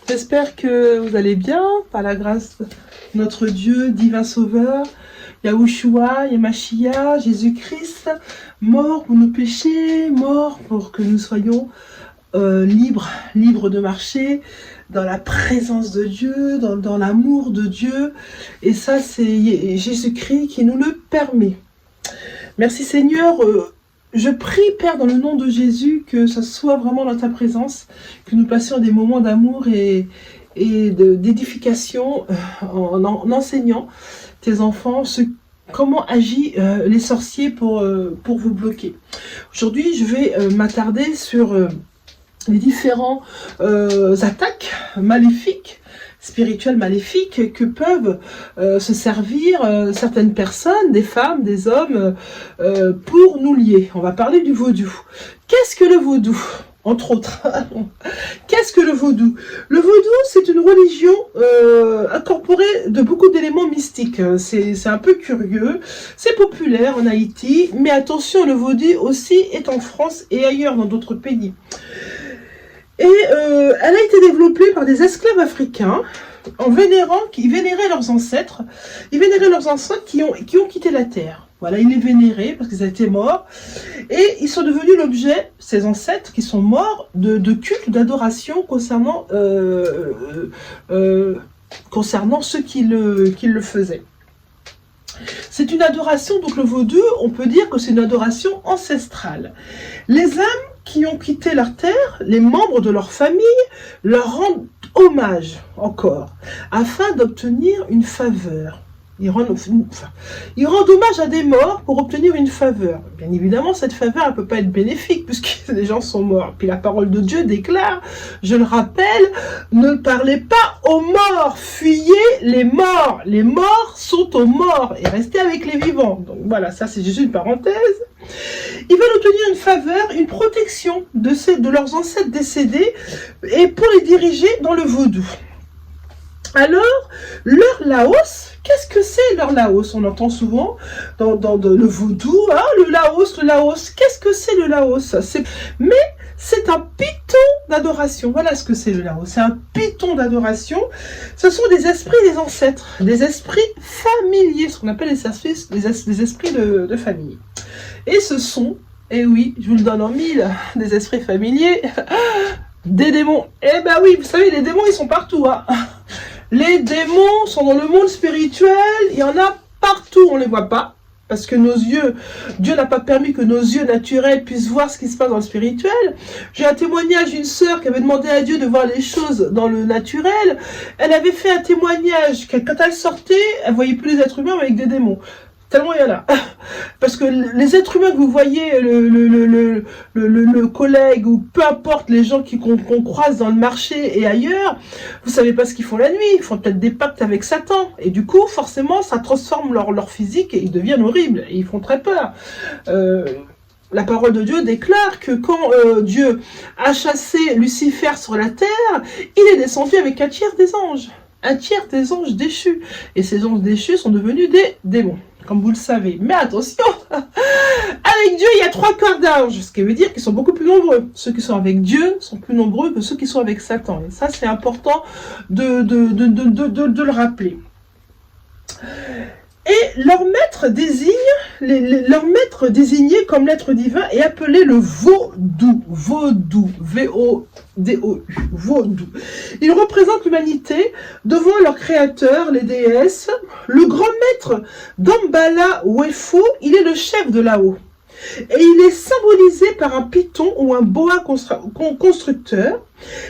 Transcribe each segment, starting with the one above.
j'espère que vous allez bien, par la grâce de notre Dieu, divin sauveur, Yahushua, Yamashia, Jésus-Christ, mort pour nos péchés, mort pour que nous soyons libres de marcher dans la présence de Dieu, dans l'amour de Dieu. Et ça, c'est Jésus-Christ qui nous le permet. Merci Seigneur. Je prie, Père, dans le nom de Jésus, que ça soit vraiment dans ta présence, que nous passions des moments d'amour et d'édification en enseignant tes enfants comment agissent les sorciers pour vous bloquer. Aujourd'hui, je vais m'attarder sur les différents attaques maléfiques, spirituelles maléfiques que peuvent se servir certaines personnes, des femmes, des hommes, pour nous lier. On va parler du vaudou. Qu'est-ce que le vaudou ? Entre autres. Qu'est-ce que le vaudou ? Le vaudou, c'est une religion incorporée de beaucoup d'éléments mystiques. C'est un peu curieux. C'est populaire en Haïti, mais attention, le vaudou aussi est en France et ailleurs dans d'autres pays. Et elle a été développée par des esclaves africains qui vénéraient leurs ancêtres. Ils vénéraient leurs ancêtres qui ont quitté la terre. Voilà, ils les vénéraient parce qu'ils étaient morts. Et ils sont devenus l'objet, ces ancêtres qui sont morts, de culte, d'adoration concernant ceux qui le faisaient. C'est une adoration, donc le vaudou, on peut dire que c'est une adoration ancestrale. Les âmes qui ont quitté leur terre, les membres de leur famille, leur rendent hommage encore, afin d'obtenir une faveur. Ils rendent hommage à des morts pour obtenir une faveur. Bien évidemment, cette faveur ne peut pas être bénéfique puisque les gens sont morts. Puis la parole de Dieu déclare, je le rappelle, ne parlez pas aux morts, fuyez les morts. Les morts sont aux morts et restez avec les vivants. Donc voilà, ça c'est juste une parenthèse. Ils veulent obtenir une faveur, une protection de leurs ancêtres décédés et pour les diriger dans le vaudou. Alors, leur Laos, qu'est-ce que c'est leur Laos? On entend souvent dans le vaudou, hein, le Laos. Qu'est-ce que c'est le Laos? Mais c'est un python d'adoration. Voilà ce que c'est le Laos. C'est un python d'adoration. Ce sont des esprits des ancêtres, des esprits familiers, ce qu'on appelle les esprits de famille. Et ce sont, et oui, je vous le donne en mille, des esprits familiers, des démons. Eh ben oui, vous savez, les démons, ils sont partout, hein. Les démons sont dans le monde spirituel, il y en a partout, on ne les voit pas, parce que Dieu n'a pas permis que nos yeux naturels puissent voir ce qui se passe dans le spirituel. J'ai un témoignage d'une sœur qui avait demandé à Dieu de voir les choses dans le naturel. Elle avait fait un témoignage, quand elle sortait, elle voyait plus les êtres humains mais avec des démons. Tellement il y en a. Parce que les êtres humains que vous voyez, le collègue ou peu importe les gens qu'on croise dans le marché et ailleurs, vous savez pas ce qu'ils font la nuit. Ils font peut-être des pactes avec Satan. Et du coup, forcément, ça transforme leur physique et ils deviennent horribles. Et ils font très peur. La parole de Dieu déclare que quand Dieu a chassé Lucifer sur la terre, il est descendu avec un tiers des anges. Un tiers des anges déchus. Et ces anges déchus sont devenus des démons, comme vous le savez. Mais attention, avec Dieu, il y a 3 quarts d'anges, ce qui veut dire qu'ils sont beaucoup plus nombreux. Ceux qui sont avec Dieu sont plus nombreux que ceux qui sont avec Satan. Et ça, c'est important de le rappeler. Et leur maître désigné comme l'être divin est appelé le vaudou, V-O-D-O-U, vaudou. Il représente l'humanité devant leur créateur, les déesses. Le grand maître d'Ambala Wefo, il est le chef de là-haut. Et il est symbolisé par un python ou un boa constructeur.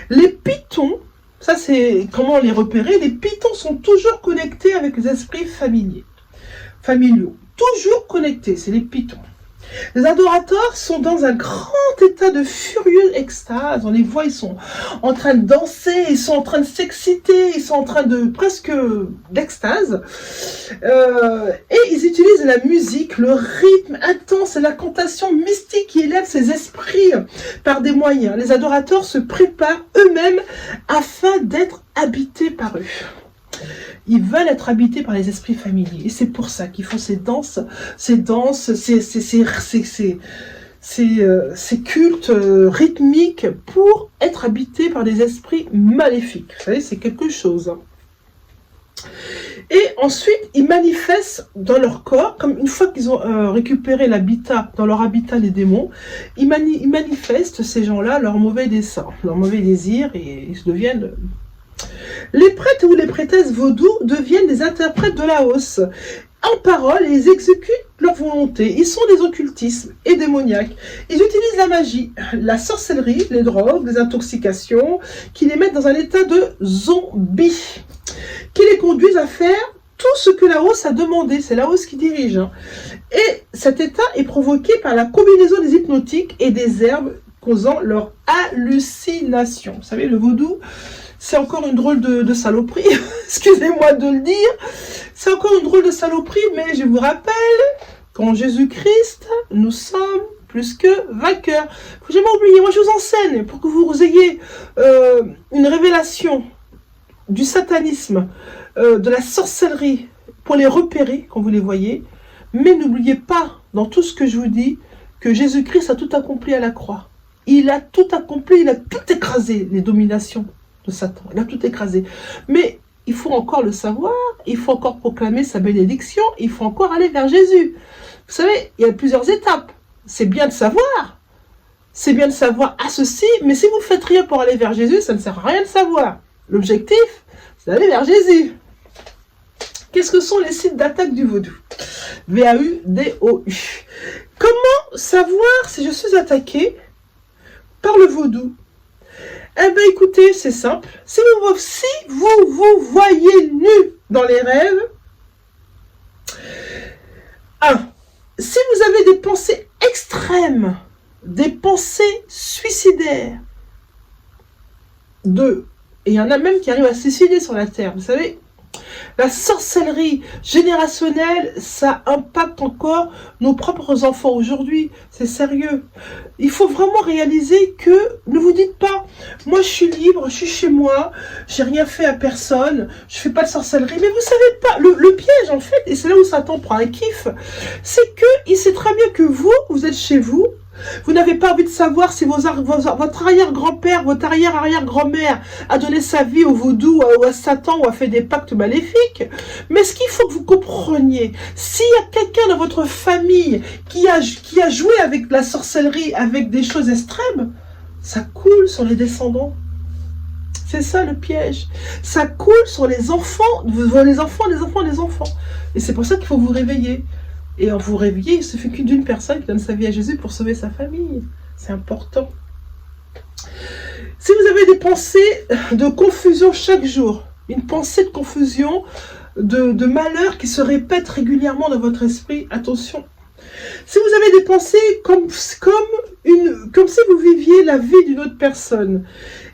Les pythons, ça c'est comment les repérer, les pythons sont toujours connectés avec les esprits familiaux, toujours connectés, c'est les pythons. Les adorateurs sont dans un grand état de furieuse extase. On les voit, ils sont en train de danser, ils sont en train de s'exciter, ils sont en train de presque d'extase. Et ils utilisent la musique, le rythme intense et l'incantation mystique qui élève ces esprits par des moyens. Les adorateurs se préparent eux-mêmes afin d'être habités par eux. Ils veulent être habités par les esprits familiers. Et c'est pour ça qu'ils font ces danses, ces cultes rythmiques pour être habités par des esprits maléfiques. Vous savez, c'est quelque chose. Et ensuite, ils manifestent dans leur corps, comme une fois qu'ils ont récupéré l'habitat, dans leur habitat les démons, ils manifestent, ces gens-là, leurs mauvais desseins, leurs mauvais désirs, et ils deviennent... Les prêtres ou les prêtresses vaudou deviennent des interprètes de la hausse. En parole, ils exécutent leur volonté. Ils sont des occultismes et démoniaques. Ils utilisent la magie, la sorcellerie, les drogues, les intoxications, qui les mettent dans un état de zombie, qui les conduisent à faire tout ce que la hausse a demandé. C'est la hausse qui dirige. Et cet état est provoqué par la combinaison des hypnotiques et des herbes causant leur hallucination. Vous savez, le vaudou, c'est encore une drôle de saloperie. Excusez-moi de le dire. C'est encore une drôle de saloperie, mais je vous rappelle qu'en Jésus-Christ, nous sommes plus que vainqueurs. Faut jamais oublier, moi je vous enseigne pour que vous ayez une révélation du satanisme, de la sorcellerie, pour les repérer quand vous les voyez. Mais n'oubliez pas, dans tout ce que je vous dis, que Jésus-Christ a tout accompli à la croix. Il a tout accompli, il a tout écrasé, les dominations de Satan. Il a tout écrasé. Mais il faut encore le savoir, il faut encore proclamer sa bénédiction, il faut encore aller vers Jésus. Vous savez, il y a plusieurs étapes. C'est bien de savoir. C'est bien de savoir à ceci, mais si vous ne faites rien pour aller vers Jésus, ça ne sert à rien de savoir. L'objectif, c'est d'aller vers Jésus. Qu'est-ce que sont les sites d'attaque du vaudou? V-A-U-D-O-U. Comment savoir si je suis attaqué par le vaudou? Eh bien, écoutez, c'est simple. Si vous vous voyez nu dans les rêves, si vous avez des pensées extrêmes, des pensées suicidaires, et il y en a même qui arrivent à se suicider sur la terre, vous savez, la sorcellerie générationnelle, ça impacte encore nos propres enfants aujourd'hui. C'est sérieux. Il faut vraiment réaliser que, ne vous dites pas, moi je suis libre, je suis chez moi, j'ai rien fait à personne, je fais pas de sorcellerie. Mais vous savez pas, le piège en fait, et c'est là où Satan prend un kiff, c'est que il sait très bien que vous êtes chez vous. Vous n'avez pas envie de savoir si votre arrière-grand-père, votre arrière-arrière-grand-mère a donné sa vie au vaudou, ou à Satan, ou a fait des pactes maléfiques. Mais ce qu'il faut que vous compreniez, s'il y a quelqu'un dans votre famille qui a joué avec la sorcellerie, avec des choses extrêmes, ça coule sur les descendants. C'est ça le piège. Ça coule sur les enfants, les enfants. Et c'est pour ça qu'il faut vous réveiller. Et en vous réveillez, il suffit d'une personne qui donne sa vie à Jésus pour sauver sa famille. C'est important. Si vous avez des pensées de confusion chaque jour, une pensée de confusion, de malheur qui se répète régulièrement dans votre esprit, attention. Si vous avez des pensées comme si vous viviez la vie d'une autre personne,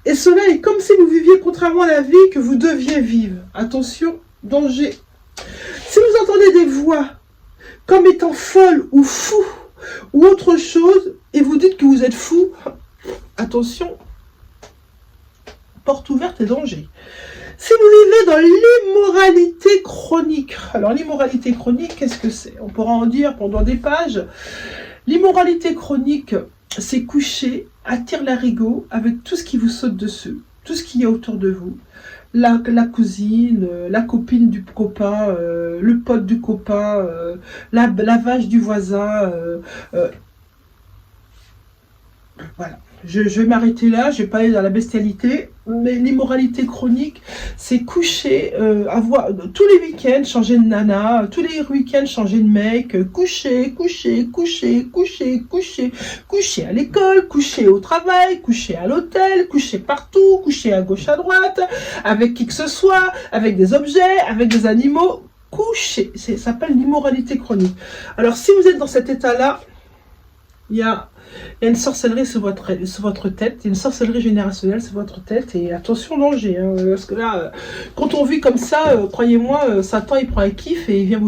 et cela est comme si vous viviez contrairement à la vie que vous deviez vivre, attention, danger. Si vous entendez des voix comme étant folle ou fou, ou autre chose, et vous dites que vous êtes fou, attention, porte ouverte et danger. Si vous vivez dans l'immoralité chronique, alors l'immoralité chronique, qu'est-ce que c'est? On pourra en dire pendant des pages. L'immoralité chronique, c'est coucher à tire-larigot avec tout ce qui vous saute dessus, tout ce qu'il y a autour de vous. La cousine, la copine du copain, le pote du copain, la vache du voisin. Voilà. Je vais m'arrêter là, je vais pas aller dans la bestialité, mais l'immoralité chronique, c'est coucher, tous les week-ends changer de nana, tous les week-ends changer de mec, coucher à l'école, coucher au travail, coucher à l'hôtel, coucher partout, coucher à gauche à droite, avec qui que ce soit, avec des objets, avec des animaux, coucher, ça s'appelle l'immoralité chronique. Alors si vous êtes dans cet état-là, il y a une sorcellerie sur votre tête, il y a une sorcellerie générationnelle sur votre tête, et attention danger, hein, parce que là, quand on vit comme ça, croyez-moi, Satan il prend un kiff et il vient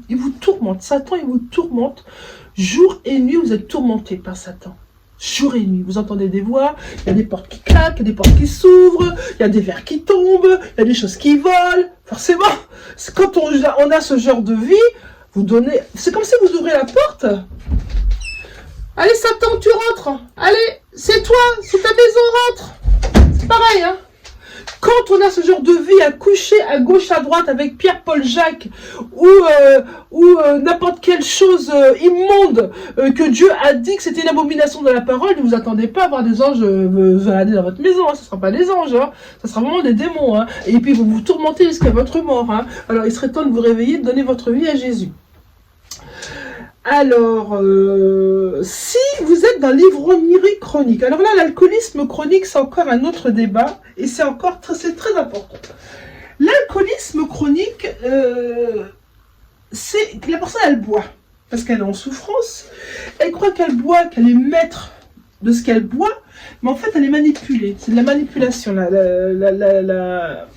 il vous tourmente. Satan il vous tourmente, jour et nuit vous êtes tourmenté par Satan. Jour et nuit, vous entendez des voix, il y a des portes qui claquent, il y a des portes qui s'ouvrent, il y a des verres qui tombent, il y a des choses qui volent. Forcément, quand on a ce genre de vie, c'est comme si vous ouvrez la porte. Allez, Satan, tu rentres. Allez, c'est toi, c'est ta maison, rentre. C'est pareil, hein. Quand on a ce genre de vie à coucher à gauche, à droite avec Pierre, Paul, Jacques ou n'importe quelle chose immonde que Dieu a dit que c'était une abomination de la parole, ne vous attendez pas à voir des anges balader dans votre maison, hein. Ce ne sera pas des anges, hein. Ce sera vraiment des démons. Hein. Et puis vous vous tourmentez jusqu'à votre mort. Hein. Alors il serait temps de vous réveiller, de donner votre vie à Jésus. Alors, si vous êtes dans l'ivrognerie chronique, alors là, l'alcoolisme chronique, c'est encore un autre débat, et c'est encore c'est très important. L'alcoolisme chronique, c'est que la personne, elle boit, parce qu'elle est en souffrance, elle croit qu'elle boit, qu'elle est maître de ce qu'elle boit, mais en fait, elle est manipulée. C'est de la manipulation,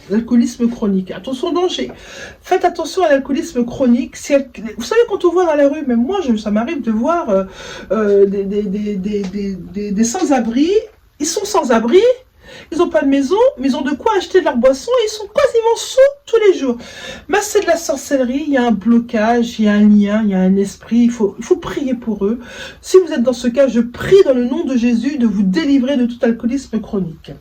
l'alcoolisme chronique. Attention au danger. Faites attention à l'alcoolisme chronique. Vous savez, quand on voit dans la rue, même moi, ça m'arrive de voir des sans-abri. Ils sont sans-abri, ils n'ont pas de maison, mais ils ont de quoi acheter de leur boisson et ils sont quasiment sous tous les jours. Mais c'est de la sorcellerie, il y a un blocage, il y a un lien, il y a un esprit, il faut prier pour eux. Si vous êtes dans ce cas, je prie dans le nom de Jésus de vous délivrer de tout alcoolisme chronique.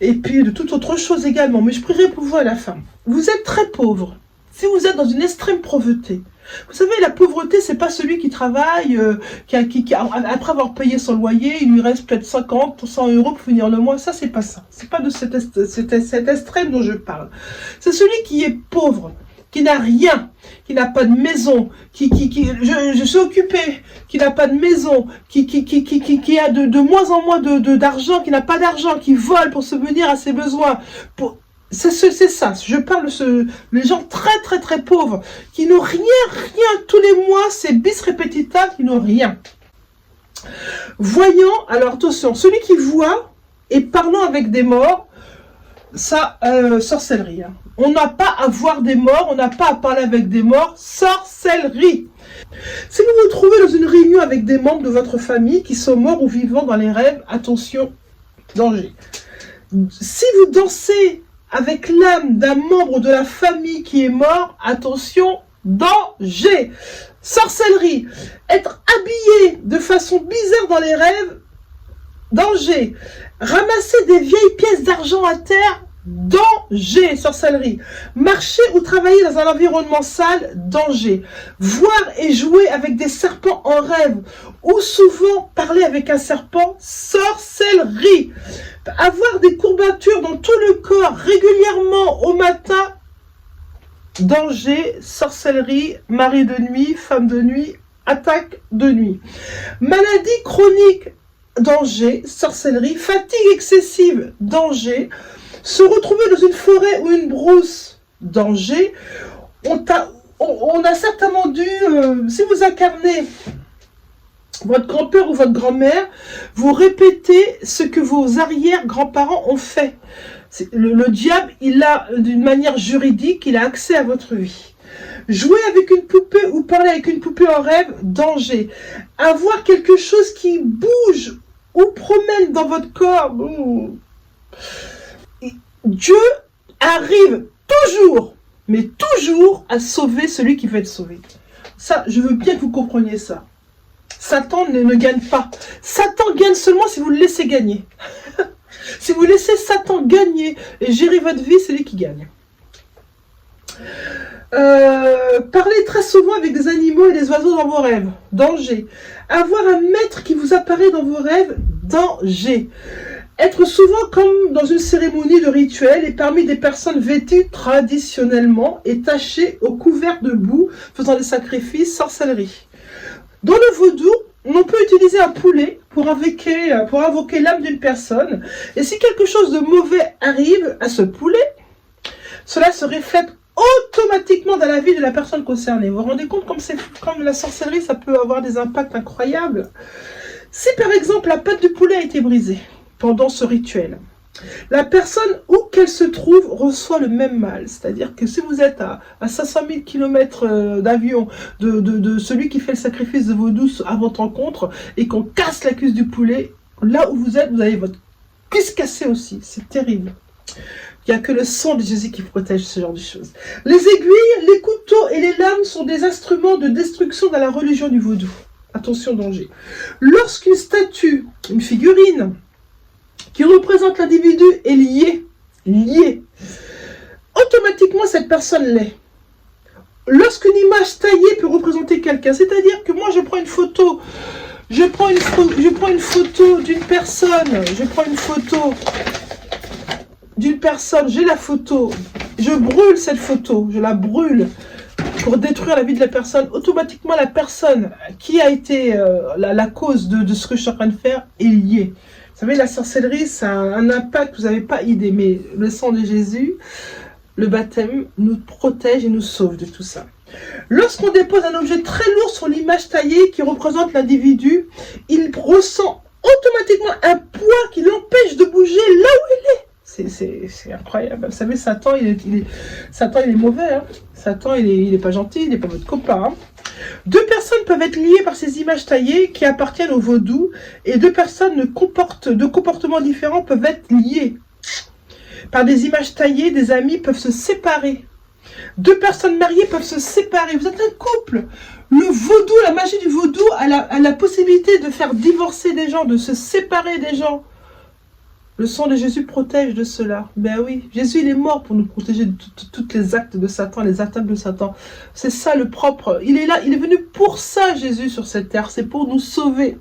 Et puis de toute autre chose également, mais je prierai pour vous à la fin. Vous êtes très pauvre, si vous êtes dans une extrême pauvreté. Vous savez, la pauvreté, c'est pas celui qui travaille, après avoir payé son loyer, il lui reste peut-être 50, 100 euros pour finir le mois. Ça, c'est pas ça. C'est pas de cet extrême dont je parle. C'est celui qui est pauvre, qui n'a rien, qui n'a pas de maison, je suis occupé, qui n'a pas de maison, qui a de moins en moins d'argent, qui n'a pas d'argent, qui vole pour subvenir à ses besoins, c'est ça, je parle de les gens très très très pauvres, qui n'ont rien, tous les mois, c'est bis repetita, qui n'ont rien. Voyant, alors attention, celui qui voit et parlant avec des morts, ça, sorcellerie. Hein. On n'a pas à voir des morts, on n'a pas à parler avec des morts, sorcellerie. Si vous vous trouvez dans une réunion avec des membres de votre famille qui sont morts ou vivants dans les rêves, attention, danger. Si vous dansez avec l'âme d'un membre de la famille qui est mort, attention, danger. Sorcellerie. Être habillé de façon bizarre dans les rêves, danger. Ramasser des vieilles pièces d'argent à terre, danger, sorcellerie. Marcher ou travailler dans un environnement sale, danger. Voir et jouer avec des serpents en rêve, ou souvent parler avec un serpent, sorcellerie. Avoir des courbatures dans tout le corps régulièrement au matin, danger, sorcellerie, mari de nuit, femme de nuit, attaque de nuit. Maladie chronique, danger, sorcellerie, fatigue excessive, danger. Se retrouver dans une forêt ou une brousse, danger. On a certainement dû, si vous incarnez votre grand-père ou votre grand-mère, vous répétez ce que vos arrière-grands-parents ont fait. Le diable, il a, d'une manière juridique, il a accès à votre vie. Jouer avec une poupée ou parler avec une poupée en rêve, danger. Avoir quelque chose qui bouge ou promène dans votre corps, Dieu arrive toujours, mais toujours, à sauver celui qui veut être sauvé. Ça, je veux bien que vous compreniez ça. Satan ne gagne pas. Satan gagne seulement si vous le laissez gagner. Si vous laissez Satan gagner et gérer votre vie, c'est lui qui gagne. Parler très souvent avec des animaux et des oiseaux dans vos rêves, danger. Avoir un maître qui vous apparaît dans vos rêves, danger. Être souvent comme dans une cérémonie de rituel et parmi des personnes vêtues traditionnellement et tachées au couvert de boue, faisant des sacrifices, sorcellerie. Dans le vaudou, on peut utiliser un poulet pour invoquer l'âme d'une personne. Et si quelque chose de mauvais arrive à ce poulet, cela se reflète automatiquement dans la vie de la personne concernée. Vous vous rendez compte comme la sorcellerie, ça peut avoir des impacts incroyables. Si par exemple la patte du poulet a été brisée pendant ce rituel, la personne où qu'elle se trouve reçoit le même mal. C'est-à-dire que si vous êtes à 500 000 km d'avion de celui qui fait le sacrifice de vaudou à votre rencontre et qu'on casse la cuisse du poulet, là où vous êtes, vous avez votre cuisse cassée aussi. C'est terrible. Il n'y a que le sang de Jésus qui protège ce genre de choses. Les aiguilles, les couteaux et les lames sont des instruments de destruction dans la religion du vaudou. Attention, danger. Lorsqu'une statue, une figurine, qui représente l'individu est liée, automatiquement cette personne l'est. Lorsqu'une image taillée peut représenter quelqu'un, c'est-à-dire que moi je prends une photo, d'une personne, j'ai la photo, je brûle cette photo, je la brûle pour détruire la vie de la personne, automatiquement la personne qui a été la cause de ce que je suis en train de faire est liée. Vous savez, la sorcellerie, ça a un impact, vous n'avez pas idée, mais le sang de Jésus, le baptême, nous protège et nous sauve de tout ça. Lorsqu'on dépose un objet très lourd sur l'image taillée qui représente l'individu, il ressent automatiquement un poids qui l'empêche de bouger là où il est. C'est incroyable. Vous savez, Satan, il est mauvais. Hein. Satan, il est pas gentil, il n'est pas votre copain. Hein. Deux personnes peuvent être liées par ces images taillées qui appartiennent au vaudou, et deux personnes de comportements différents peuvent être liées. Par des images taillées, des amis peuvent se séparer. Deux personnes mariées peuvent se séparer. Vous êtes un couple. Le vaudou, la magie du vaudou a la possibilité de faire divorcer des gens, de se séparer des gens. Le sang de Jésus protège de cela. Ben oui, Jésus, il est mort pour nous protéger de tous les actes de Satan, les attaques de Satan. C'est ça le propre. Il est là, il est venu pour ça, Jésus, sur cette terre. C'est pour nous sauver.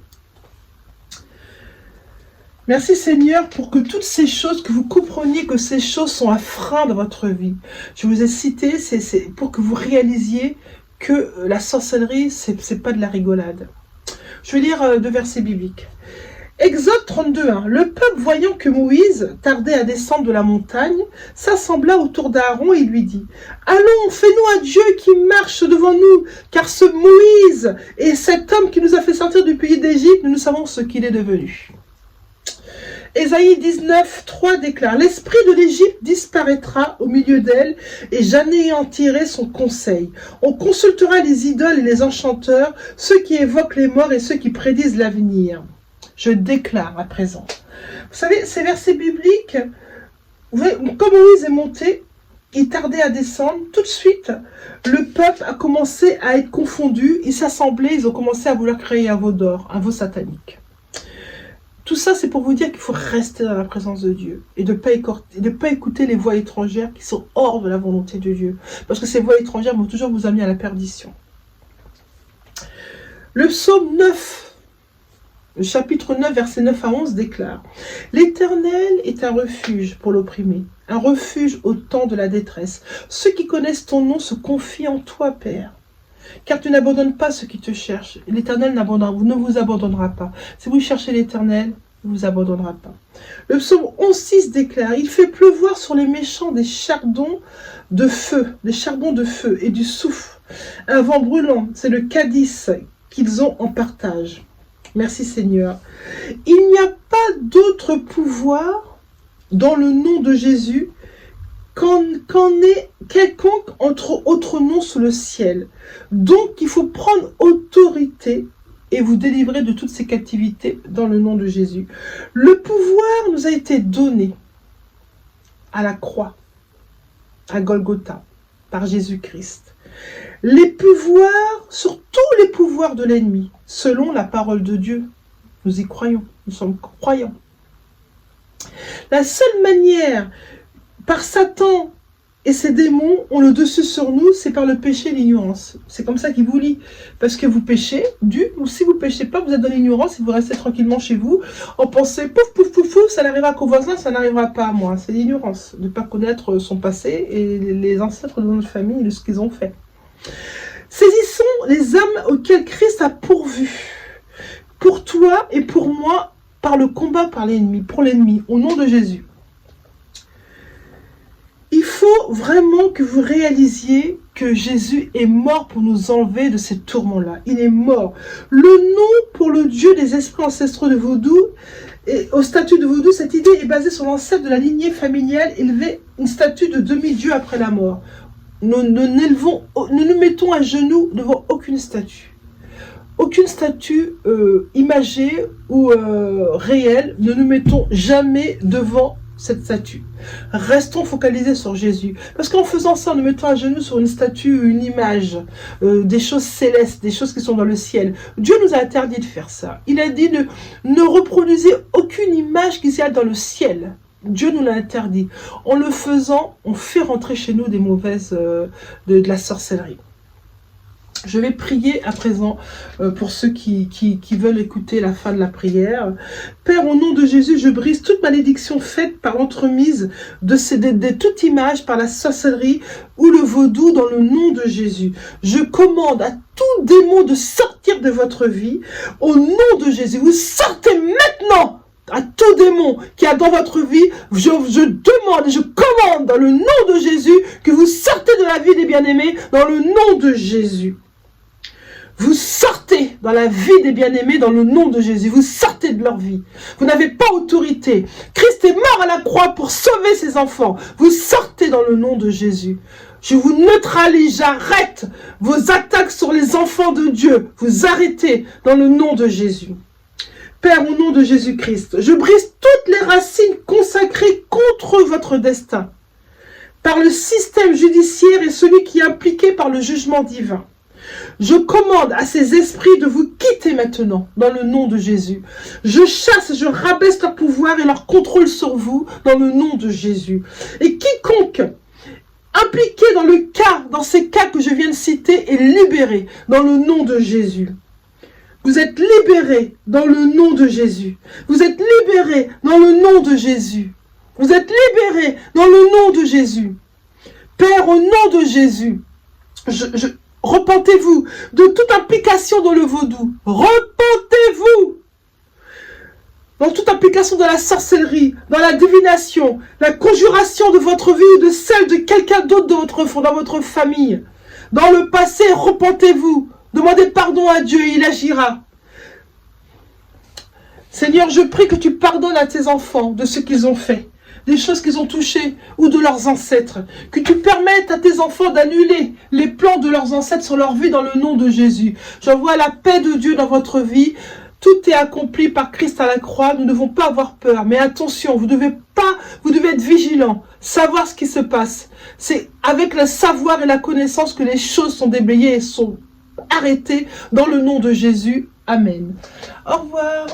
Merci Seigneur pour que toutes ces choses, que vous compreniez que ces choses sont un frein dans votre vie. Je vous ai cité, c'est pour que vous réalisiez que la sorcellerie, c'est pas de la rigolade. Je vais lire deux versets bibliques. Exode 32:1. Le peuple, voyant que Moïse tardait à descendre de la montagne, s'assembla autour d'Aaron et lui dit: Allons, fais-nous un Dieu qui marche devant nous, car ce Moïse et cet homme qui nous a fait sortir du pays d'Égypte, nous savons ce qu'il est devenu. Ésaïe 19:3 déclare: L'esprit de l'Égypte disparaîtra au milieu d'elle, et j'anéantirai son conseil. On consultera les idoles et les enchanteurs, ceux qui évoquent les morts et ceux qui prédisent l'avenir. Je déclare à présent. Vous savez, ces versets bibliques, vous voyez, quand Moïse est monté, il tardait à descendre, tout de suite, le peuple a commencé à être confondu, ils s'assemblaient, ils ont commencé à vouloir créer un veau d'or, un veau satanique. Tout ça, c'est pour vous dire qu'il faut rester dans la présence de Dieu et de ne pas écouter les voix étrangères qui sont hors de la volonté de Dieu. Parce que ces voix étrangères vont toujours vous amener à la perdition. Le psaume 9, le chapitre 9, versets 9 à 11 déclare: L'Éternel est un refuge pour l'opprimé, un refuge au temps de la détresse. Ceux qui connaissent ton nom se confient en toi, Père. Car tu n'abandonnes pas ceux qui te cherchent. L'Éternel ne vous abandonnera pas. Si vous cherchez l'Éternel, il ne vous abandonnera pas. Le psaume 11,6 déclare: Il fait pleuvoir sur les méchants des chardons de feu, et du soufre. Un vent brûlant, c'est le cadice qu'ils ont en partage. Merci Seigneur. Il n'y a pas d'autre pouvoir dans le nom de Jésus qu'en est quelconque entre autres noms sous le ciel. Donc il faut prendre autorité et vous délivrer de toutes ces captivités dans le nom de Jésus. Le pouvoir nous a été donné à la croix, à Golgotha, par Jésus-Christ. Les pouvoirs, sur tous les pouvoirs de l'ennemi, selon la parole de Dieu. Nous y croyons, nous sommes croyants. La seule manière, par Satan et ses démons ont le dessus sur nous, c'est par le péché et l'ignorance. C'est comme ça qu'il vous lie. Parce que vous péchez, ou si vous ne péchez pas, vous êtes dans l'ignorance et vous restez tranquillement chez vous, en pensant, pouf, pouf, pouf, pouf, ça n'arrivera qu'au voisin, ça n'arrivera pas à moi. C'est l'ignorance, de ne pas connaître son passé et les ancêtres de notre famille, de ce qu'ils ont fait. Saisissons les âmes auxquelles Christ a pourvu, pour toi et pour moi, par le combat pour l'ennemi, au nom de Jésus. Il faut vraiment que vous réalisiez que Jésus est mort pour nous enlever de ces tourments-là. Il est mort. Le nom pour le Dieu des esprits ancestraux de Vaudou, et au statut de Vaudou, cette idée est basée sur l'ancêtre de la lignée familiale, élever une statue de demi-dieu après la mort. Nous nous mettons à genoux devant aucune statue. Aucune statue imagée ou réelle. Ne nous mettons jamais devant cette statue. Restons focalisés sur Jésus. Parce qu'en faisant ça, en nous mettant à genoux sur une statue, une image, des choses célestes, des choses qui sont dans le ciel, Dieu nous a interdit de faire ça. Il a dit ne reproduisez aucune image qui soit dans le ciel. Dieu nous l'a interdit. En le faisant, on fait rentrer chez nous des mauvaises, de la sorcellerie. Je vais prier à présent pour ceux qui veulent écouter la fin de la prière. Père, au nom de Jésus, je brise toute malédiction faite par l'entremise de toute image par la sorcellerie ou le vaudou dans le nom de Jésus. Je commande à tout démon de sortir de votre vie au nom de Jésus. Vous sortez maintenant à tout démon qui a dans votre vie. Je demande et je commande dans le nom de Jésus que vous sortez de la vie des bien-aimés dans le nom de Jésus. Vous sortez dans la vie des bien-aimés dans le nom de Jésus. Vous sortez de leur vie. Vous n'avez pas autorité. Christ est mort à la croix pour sauver ses enfants. Vous sortez dans le nom de Jésus. Je vous neutralise, j'arrête vos attaques sur les enfants de Dieu. Vous arrêtez dans le nom de Jésus. Père, au nom de Jésus-Christ, je brise toutes les racines consacrées contre votre destin, par le système judiciaire et celui qui est impliqué par le jugement divin. Je commande à ces esprits de vous quitter maintenant, dans le nom de Jésus. Je chasse, je rabaisse leur pouvoir et leur contrôle sur vous, dans le nom de Jésus. Et quiconque impliqué dans ces cas que je viens de citer est libéré, dans le nom de Jésus. Vous êtes libérés dans le nom de Jésus. Vous êtes libérés dans le nom de Jésus. Vous êtes libérés dans le nom de Jésus. Père, au nom de Jésus, repentez-vous de toute implication dans le vaudou. Repentez-vous dans toute implication dans la sorcellerie, dans la divination, la conjuration de votre vie ou de celle de quelqu'un d'autre dans votre famille. Dans le passé, repentez-vous. Demandez pardon à Dieu et il agira. Seigneur, je prie que tu pardonnes à tes enfants de ce qu'ils ont fait, des choses qu'ils ont touchées ou de leurs ancêtres. Que tu permettes à tes enfants d'annuler les plans de leurs ancêtres sur leur vie dans le nom de Jésus. J'envoie la paix de Dieu dans votre vie. Tout est accompli par Christ à la croix. Nous ne devons pas avoir peur. Mais attention, vous devez être vigilants, savoir ce qui se passe. C'est avec le savoir et la connaissance que les choses sont déblayées et sont arrêtées dans le nom de Jésus. Amen. Au revoir.